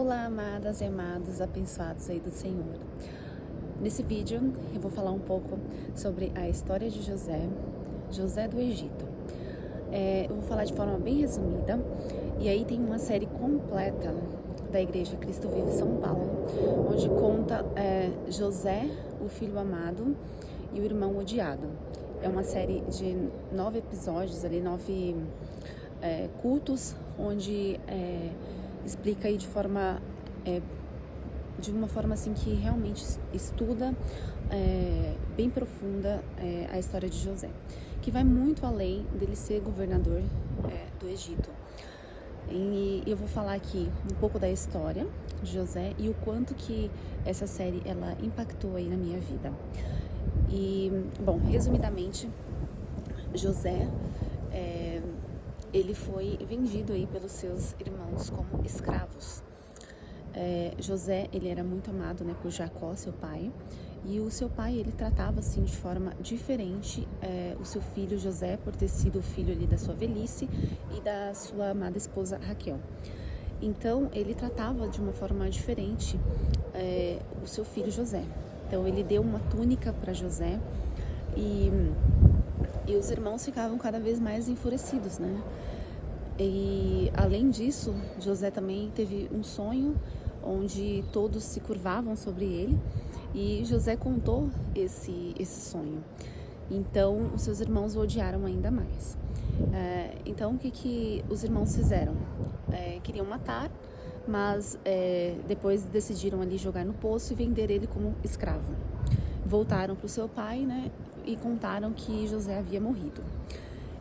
Olá, amadas e amados, abençoados aí do Senhor. Nesse vídeo eu vou falar um pouco sobre a história de José do Egito. Eu vou falar de forma bem resumida, e aí tem uma série completa da Igreja Cristo Vive São Paulo, onde conta José, o filho amado, e o irmão odiado. É uma série de 9 episódios, 9 cultos, onde explica aí de uma forma assim que realmente estuda bem profunda a história de José, que vai muito além dele ser governador do Egito. E eu vou falar aqui um pouco da história de José e o quanto que essa série ela impactou aí na minha vida. E, bom, resumidamente, José ele foi vendido aí pelos seus irmãos como escravos. José, ele era muito amado, né, por Jacó, seu pai, e o seu pai, ele tratava assim de forma diferente o seu filho José, por ter sido o filho ali da sua velhice e da sua amada esposa Raquel. Então, ele tratava de uma forma diferente o seu filho José. Então, ele deu uma túnica para José e os irmãos ficavam cada vez mais enfurecidos, né? E além disso, José também teve um sonho onde todos se curvavam sobre ele, e José contou esse sonho. Então, os seus irmãos o odiaram ainda mais. Então, o que os irmãos fizeram? Queriam matar, mas depois decidiram ali jogar no poço e vender ele como escravo. Voltaram para o seu pai, né, e contaram que José havia morrido.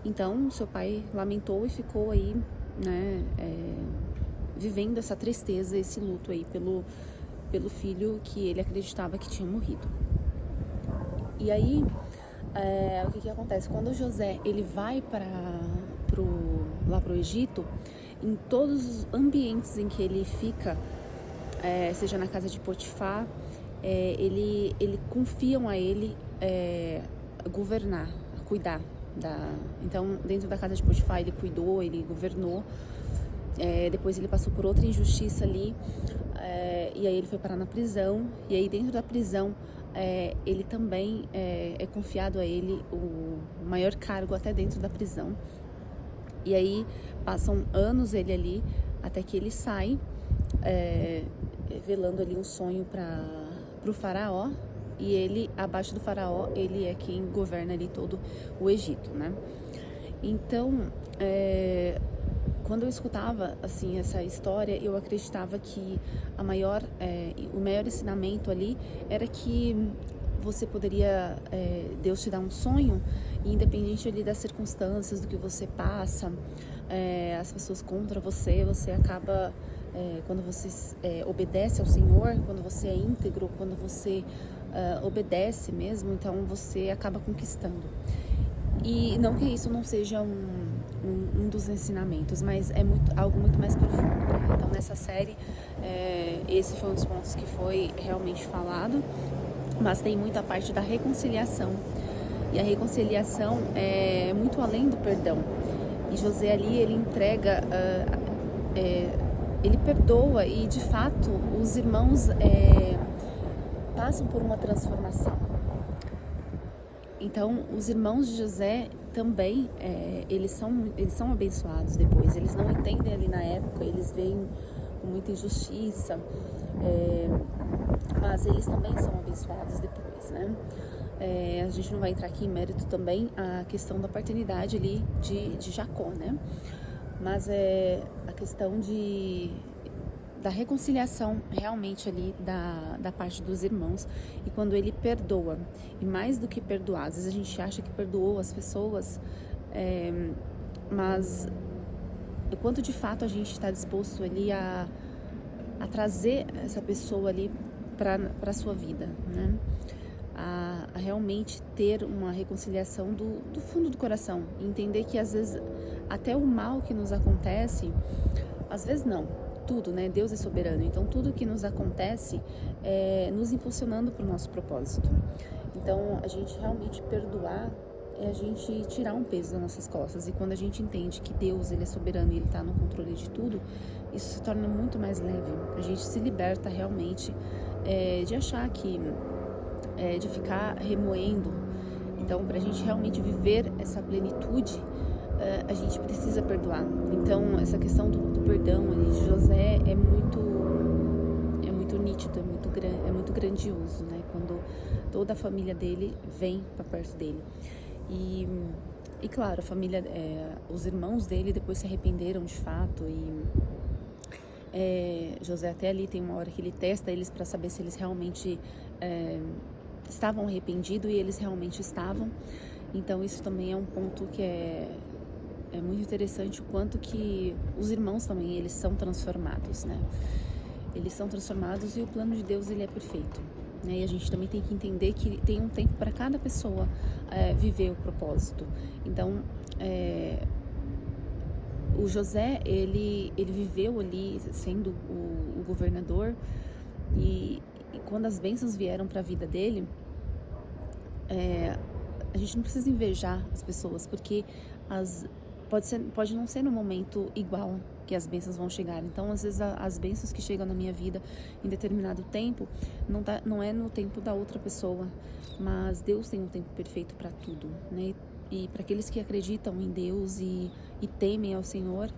Então, seu pai lamentou e ficou aí, né, vivendo essa tristeza, esse luto aí pelo filho que ele acreditava que tinha morrido. E aí, o que acontece? Quando José ele vai lá pro Egito, em todos os ambientes em que ele fica, seja na casa de Potifar, ele confiam a ele governar, cuidar. Então, dentro da casa de Potifar, ele cuidou, ele governou. Depois ele passou por outra injustiça ali, e aí ele foi parar na prisão. E aí dentro da prisão, ele também é confiado a ele o maior cargo até dentro da prisão. E aí passam anos ele ali, até que ele sai, revelando ali um sonho para o faraó. E ele, abaixo do faraó, ele é quem governa ali todo o Egito, né? Então, quando eu escutava, assim, essa história, eu acreditava que o maior ensinamento ali era que você poderia, Deus te dá um sonho, e independente ali das circunstâncias, do que você passa, as pessoas contra você acaba... quando você obedece ao Senhor, quando você é íntegro, quando você obedece mesmo, então você acaba conquistando. E não que isso não seja um dos ensinamentos, mas é algo muito mais profundo, né? Então nessa série, esse foi um dos pontos que foi realmente falado, mas tem muita parte da reconciliação. E a reconciliação é muito além do perdão. E José ali, ele entrega... ele perdoa, e de fato os irmãos passam por uma transformação. Então os irmãos de José também eles são abençoados depois. Eles não entendem ali na época, eles veem com muita injustiça, mas eles também são abençoados depois, né? A gente não vai entrar aqui em mérito também a questão da paternidade ali de Jacó, né? Mas a questão da reconciliação realmente ali da parte dos irmãos, e quando ele perdoa, e mais do que perdoar, às vezes a gente acha que perdoou as pessoas, mas o quanto de fato a gente está disposto ali a trazer essa pessoa ali para a sua vida, né? A realmente ter uma reconciliação do fundo do coração, entender que às vezes até o mal que nos acontece, às vezes não, tudo, né? Deus é soberano, então tudo que nos acontece nos impulsionando para o nosso propósito. Então a gente realmente perdoar é a gente tirar um peso das nossas costas. E quando a gente entende que Deus, Ele é soberano e Ele está no controle de tudo, isso se torna muito mais leve. A gente se liberta realmente de achar que, de ficar remoendo. Então, para a gente realmente viver essa plenitude, a gente precisa perdoar. Então, essa questão do perdão ali de José é muito nítido, é muito grandioso, né? Quando toda a família dele vem para perto dele. E claro, a família, os irmãos dele depois se arrependeram de fato. E José até ali tem uma hora que ele testa eles para saber se eles realmente estavam arrependidos, e eles realmente estavam. Então isso também é um ponto que é muito interessante, o quanto que os irmãos também, eles são transformados, né? Eles são transformados, e o plano de Deus, ele é perfeito, né? E a gente também tem que entender que tem um tempo para cada pessoa viver o propósito. Então, o José, ele viveu ali sendo o governador, e quando as bênçãos vieram para a vida dele, a gente não precisa invejar as pessoas, porque pode não ser no momento igual que as bênçãos vão chegar. Então, às vezes, as bênçãos que chegam na minha vida em determinado tempo, não é no tempo da outra pessoa, mas Deus tem um tempo perfeito para tudo, né? E para aqueles que acreditam em Deus e temem ao Senhor,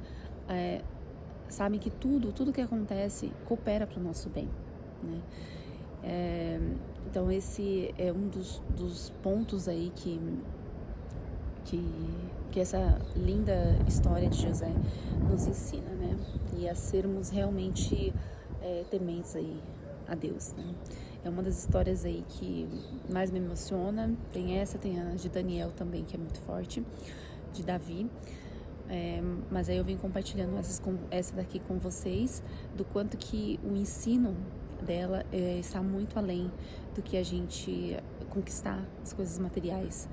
sabem que tudo que acontece coopera para o nosso bem, né? Então, esse é um dos pontos aí que essa linda história de José nos ensina, né? E a sermos realmente tementes aí a Deus, né? É uma das histórias aí que mais me emociona. Tem a de Daniel também, que é muito forte, de Davi. Mas aí eu venho compartilhando essa daqui com vocês, do quanto que o ensino dela está muito além do que a gente conquistar as coisas materiais.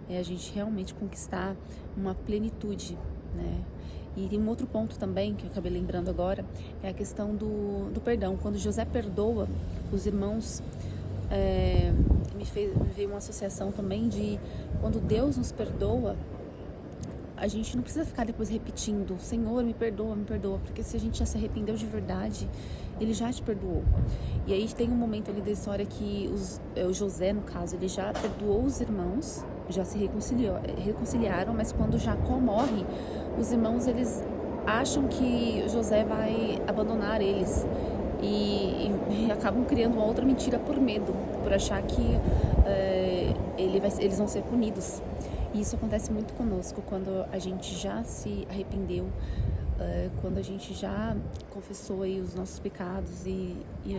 É a gente realmente conquistar uma plenitude, né? E tem um outro ponto também, que eu acabei lembrando agora, é a questão do perdão. Quando José perdoa os irmãos, me veio uma associação também de quando Deus nos perdoa, a gente não precisa ficar depois repetindo, Senhor, me perdoa, porque se a gente já se arrependeu de verdade, Ele já te perdoou. E aí tem um momento ali da história que o José, no caso, ele já perdoou os irmãos, já se reconciliaram, mas quando Jacó morre, os irmãos, eles acham que José vai abandonar eles, e acabam criando uma outra mentira por medo, por achar que eles vão ser punidos. E isso acontece muito conosco quando a gente já se arrependeu, quando a gente já confessou aí os nossos pecados, e a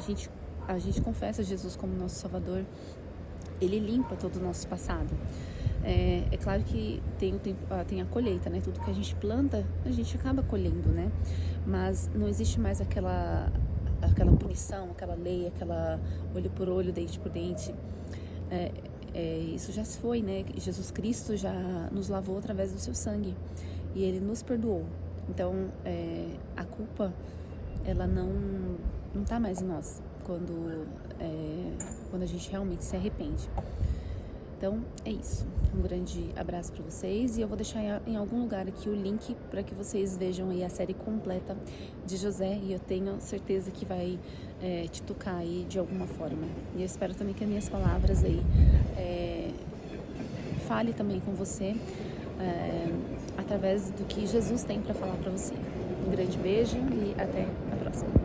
gente confessa Jesus como nosso Salvador. Ele limpa todo o nosso passado. É claro que tem a colheita, né? Tudo que a gente planta, a gente acaba colhendo, né? Mas não existe mais aquela punição, aquela lei, aquela olho por olho, dente por dente. Isso já se foi, né? Jesus Cristo já nos lavou através do seu sangue, e Ele nos perdoou. Então, a culpa, ela não tá mais em nós quando a gente realmente se arrepende. Então, é isso. Um grande abraço para vocês, e eu vou deixar em algum lugar aqui o link para que vocês vejam aí a série completa de José, e eu tenho certeza que vai te tocar aí de alguma forma. E eu espero também que as minhas palavras aí fale também com você através do que Jesus tem para falar para você. Um grande beijo e até a próxima.